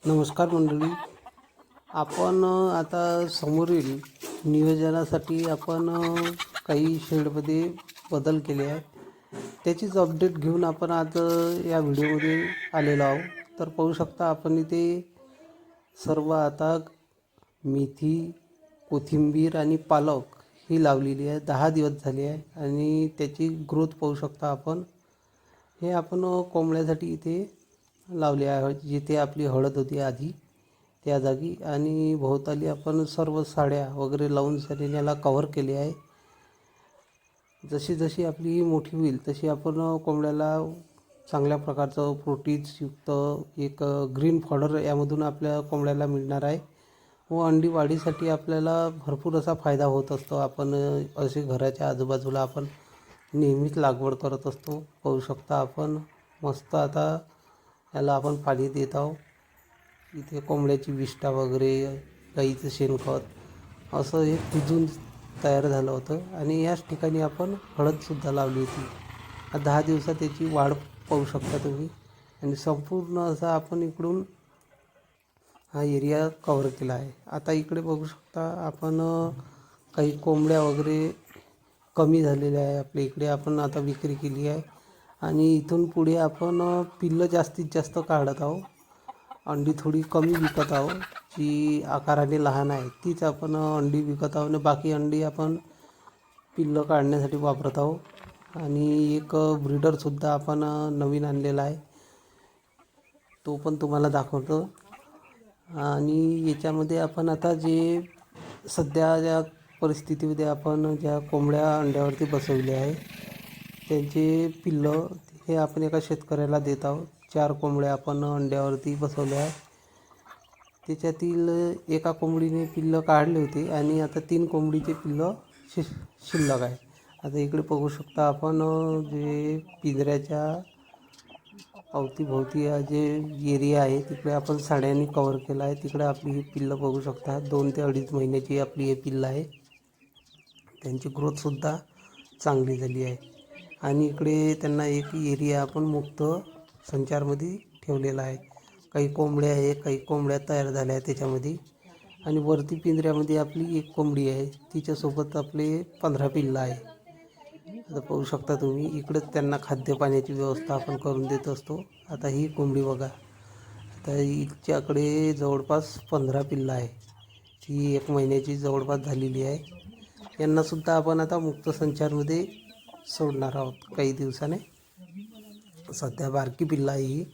नमस्कार मंडळी. आपण आता समोरील नियोजनासाठी आपण काही शेडमध्ये बदल केले आहे. त्याचीच अपडेट घेऊन आपण आज या व्हिडिओमध्ये आलेलो आहोत. तर पाहू शकता आपण इथे सर्व आता मेथी, कोथिंबीर आणि पालक ही लावलेली आहे. 10 दिवस झाले आहे आणि त्याची ग्रोथ पाहू शकता आपण. हे आपण कोंबड्यासाठी इथे लावले आहे. जिथे आपली हळद होती आधी त्या जागी, आणि भोवताली आपण सर्व साड्या वगैरे लावून याला कव्हर केले आहे. जशी जशी आपली मोठी होईल तशी आपण कोंबड्याला चांगल्या प्रकारचं प्रोटीन्सयुक्त एक ग्रीन फॉडर यामधून आपल्या कोंबड्याला मिळणार आहे व अंडी वाढीसाठी आपल्याला भरपूर असा फायदा होत असतो. आपण असे घराच्या आजूबाजूला आपण नेहमीच लागवड करत असतो. पाहू शकता आपण मस्त. आता याला आपण पाणी देत आहोत. इथे कोंबड्याची विष्ठा वगैरे, गाईचं शेणखत असं हे कुजून तयार झालं होतं. आणि याच ठिकाणी आपण हळदसुद्धा लावली होती. 10 दिवसात त्याची वाढ पाहू शकता तुम्ही. आणि संपूर्ण असा आपण इकडून हा एरिया कव्हर केला आहे. आता इकडे बघू शकता आपण काही कोंबड्या वगैरे कमी झालेल्या आहे आपल्या इकडे. आपण आता विक्री केली आहे आणि इथून पुढे आपण पिल्लं जास्तीत जास्त काढत आहोत. अंडी थोडी कमी विकत आहोत. जी आकाराने लहान आहे तीच आपण अंडी विकत आहोत आणि बाकी अंडी आपण पिल्लं काढण्यासाठी वापरत आहोत. आणि एक ब्रीडरसुद्धा आपण नवीन आणलेला आहे, तो पण तुम्हाला दाखवतो. आणि याच्यामध्ये आपण आता जे सध्या ज्या परिस्थितीमध्ये आपण ज्या कोंबड्या अंड्यावरती बसवल्या आहे त्यांचे पिल्लं हे आपण एका शेतकऱ्याला देत आहोत. 4 कोंबड्या आपण अंड्यावरती बसवल्या आहे. त्याच्यातील एका कोंबडीने पिल्लं काढले होते आणि आता 3 कोंबडीचे पिल्लं शिल्लक आहे. आता इकडे बघू शकता आपण जे पिंजऱ्याच्या अवतीभोवती जे एरिया आहे तिकडे आपण साड्यांनी कव्हर केला आहे. तिकडे आपली ही पिल्लं बघू शकता. 2 ते 2.5 महिन्याची आपली हे पिल्लं आहे. त्यांची ग्रोथसुद्धा चांगली झाली आहे. आणि इकडे त्यांना एक एरिया आपण मुक्त संचारमध्ये ठेवलेला आहे. काही कोंबड्या आहे, काही कोंबड्या तयार झाल्या आहेत त्याच्यामध्ये. आणि वरती पिंजऱ्यामध्ये आपली एक कोंबडी आहे, तिच्यासोबत आपले 15 पिल्लं आहे. आता पाहू शकता तुम्ही. इकडेच त्यांना खाद्यपाण्याची व्यवस्था आपण करून देत असतो. आता ही कोंबडी बघा. आता हिच्याकडे जवळपास 15 पिल्लं आहे. ती 1 महिन्याची जवळपास झालेली आहे. यांनासुद्धा आपण आता मुक्त संचारमध्ये सोडणार आहोत काही दिवसाने. सध्या बारकी पिल्लं आहे ही.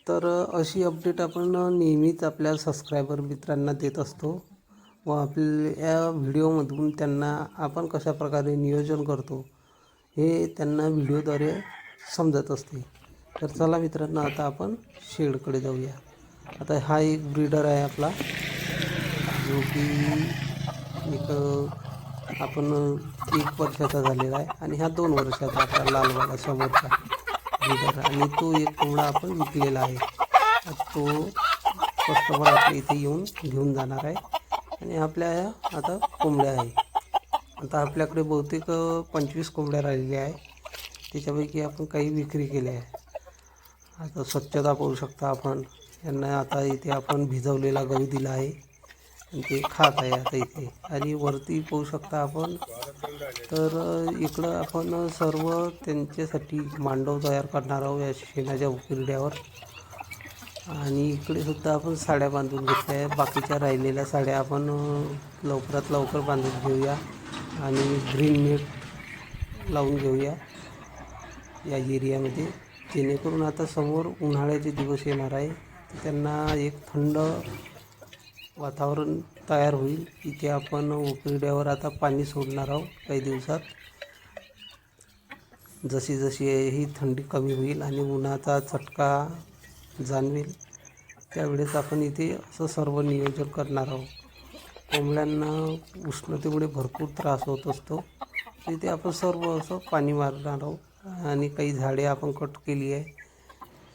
तर अशी अपडेट आपण नेहमीच आपल्या सबस्क्रायबर मित्रांना देत असतो व आपल्या या व्हिडिओमधून त्यांना आपण कशाप्रकारे नियोजन करतो हे त्यांना व्हिडिओद्वारे समजत असते. तर चला मित्रांनो, आता आपण शेडकडे जाऊया. आता हा एक ब्रीडर आहे आपला, जो की एक आपण 1 वर्षाचा झालेला आहे आणि हा 2 वर्षाचा आपला लालवाला समोरचा ब्रीडर. आणि तो एक कोंबडा आपण विकलेला आहे. तो कस्टमर आपल्या इथे येऊन घेऊन जाणार आहे. आणि आपल्या आता कोंबड्या आहे. आता आपल्याकडे बहुतेक 25 कोंबड्या राहिलेल्या आहे. त्याच्यापैकी आपण काही विक्री केल्या आहे. आता स्वच्छता पाहू शकता आपण. यांना आता इथे आपण भिजवलेला गहू दिला आहे आणि ते खात आहे आता इथे. आणि वरती पाहू शकता आपण. तर इकडं आपण सर्व त्यांच्यासाठी मांडव तयार करणार आहोत या शेणाच्या उकिरड्यावर. आणि इकडे सुद्धा आपण साड्या बांधून घेतल्या आहे. बाकीच्या राहिलेल्या साड्या आपण लवकरात लवकर बांधून घेऊया आणि ग्रीन नेट लावून घेऊया या एरियामध्ये, जेणेकरून आता समोर उन्हाळ्याचे दिवस येणार आहे. त्यांना एक थंड वातावरण तयार होईल. इथे आपण उकिरड्यावर आता पाणी सोडणार आहोत काही दिवसात. जशी जशी ही थंडी कमी होईल आणि उन्हाचा चटका जाणवेल त्यावेळेस आपण इथे असं सर्व नियोजन करणार आहोत. कोंबड्यांना उष्णतेमुळे भरपूर त्रास होत असतो. तिथे आपण सर्व असं पाणी मारणार आहोत. आणि काही झाडे आपण कट केली आहे,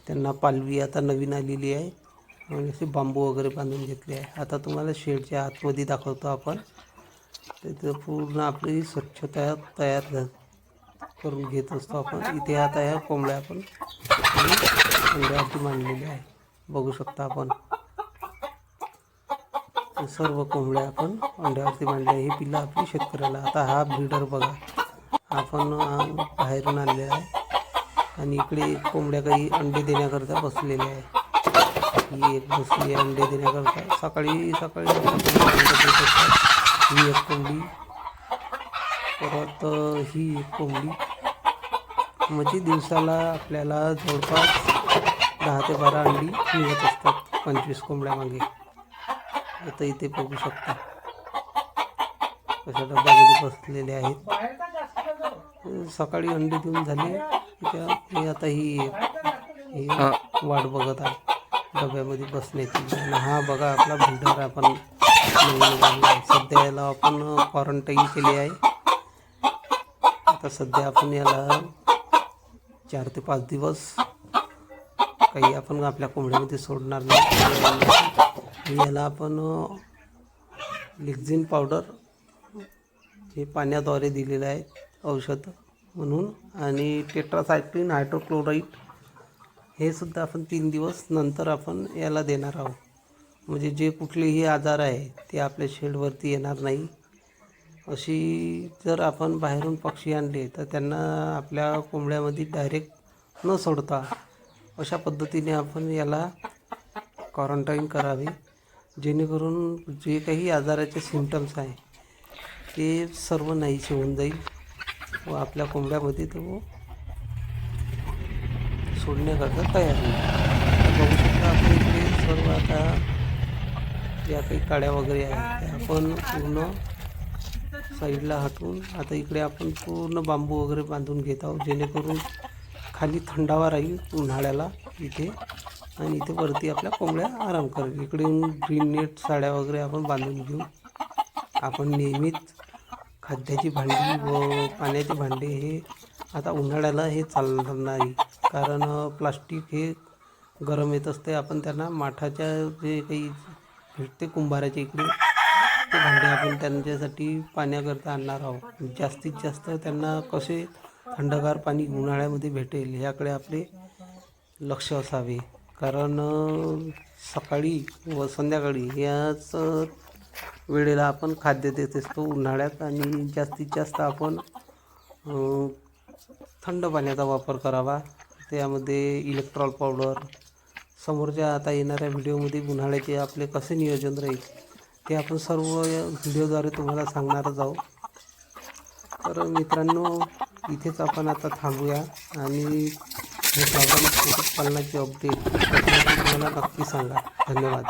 त्यांना पालवी आता नवीन आलेली आहे आणि असे बांबू वगैरे बांधून घेतले आहे. आता तुम्हाला शेडच्या आतमध्ये दाखवतो आपण. तिथं पूर्ण आपली स्वच्छता तयार करून घेत असतो आपण. इथे आता ह्या कोंबड्या आपण अंड्यावरती मांडलेल्या आहे. बघू शकता आपण सर्व कोंबड्या आपण अंड्यावरती बांधल्या. ही पिल्लं आपली शेतकऱ्याला. आता हा ब्रीडर बघा आपण बाहेरून आणलेला आहे आणि इकडे कोंबड्या काही अंडे देण्याकरता बसलेल्या आहे. ही एक बसली अंडे देण्याकरता. सकाळी सकाळी अंडे देत असतात. ही एक कोंबडी, परत ही एक कोंबडी. म्हणजे दिवसाला आपल्याला जवळपास 10 ते 12 अंडी मिळत असतात 25 कोंबड्या मागे. आता इथे बघू शकता कशा डब्यामध्ये बसलेले आहेत. सकाळी अंडे देऊन झाले हे आता ही वाट बघत आहे डब्यामध्ये बसण्याची. आणि हा बघा आपला ब्रीडर आपण सध्या याला आपण क्वारंटाईन केली आहे. आता सध्या आपण याला 4 ते 5 दिवस काही आपण आपल्या कोंबड्यामध्ये सोडणार नाही. याला आपण लिक्झिन पावडर हे पाण्याद्वारे दिलेलं आहे औषध म्हणून, आणि टेट्रासायक्लिन हायड्रोक्लोराइड हे सुद्धा आपण 3 दिवस नंतर आपण याला देणार आहोत. म्हणजे जे कुठलेही आजार आहे ते आपल्या शेडवरती येणार नाही. अशी जर आपण बाहेरून पक्षी आणले तर त्यांना आपल्या कोंबड्यामध्ये डायरेक्ट न सोडता अशा पद्धतीने आपण याला क्वारंटाईन करावे, जेणेकरून जे काही आजाराचे सिम्पटम्स आहे ते सर्व नाहीसे होऊन जाईल व आपल्या कोंबड्यामध्ये तो सोडण्याकरता तयार होईल. बघू शकता आपण इकडे सर्व आता ज्या काही काड्या वगैरे आहेत त्या आपण पूर्ण साईडला हटवून आता इकडे आपण पूर्ण बांबू वगैरे बांधून घेत आहोत, जेणेकरून खाली थंडावा राहील उन्हाळ्याला इथे, आणि इथे वरती आपल्या कोंबड्या आराम करेल. इकडे ग्रीन नेट साड्या वगैरे आपण बांधून घेऊ. आपण नेहमीच खाद्याची भांडी व पाण्याची भांडी हे आता उन्हाळ्याला हे चालणार नाही, कारण प्लास्टिक हे गरम येत असते. आपण त्यांना माठाच्या जे काही भेटते कुंभाराच्या इकडे ते भांडे आपण त्यांच्यासाठी पाण्याकरता आणणार आहोत. जास्तीत जास्त त्यांना कसे थंडगार पाणी उन्हाळ्यामध्ये भेटेल ह्याकडे आपले लक्ष असावे, कारण सकाळी व संध्याकाळी याच वेळेला आपण खाद्य देत असतो उन्हाळ्यात, आणि जास्तीत जास्त आपण थंड पाण्याचा वापर करावा. त्यामध्ये इलेक्ट्रॉल पावडर समोरच्या आता येणाऱ्या व्हिडिओमध्ये उन्हाळ्याचे आपले कसे नियोजन राहील ते आपण सर्व या व्हिडिओद्वारे तुम्हाला सांगणारच आहोत. तर मित्रांनो इथेच आपण आता थांबूया, आणि हे कुक्कुटपालनाची अपडेट तुम्हाला नक्की सांगा. धन्यवाद.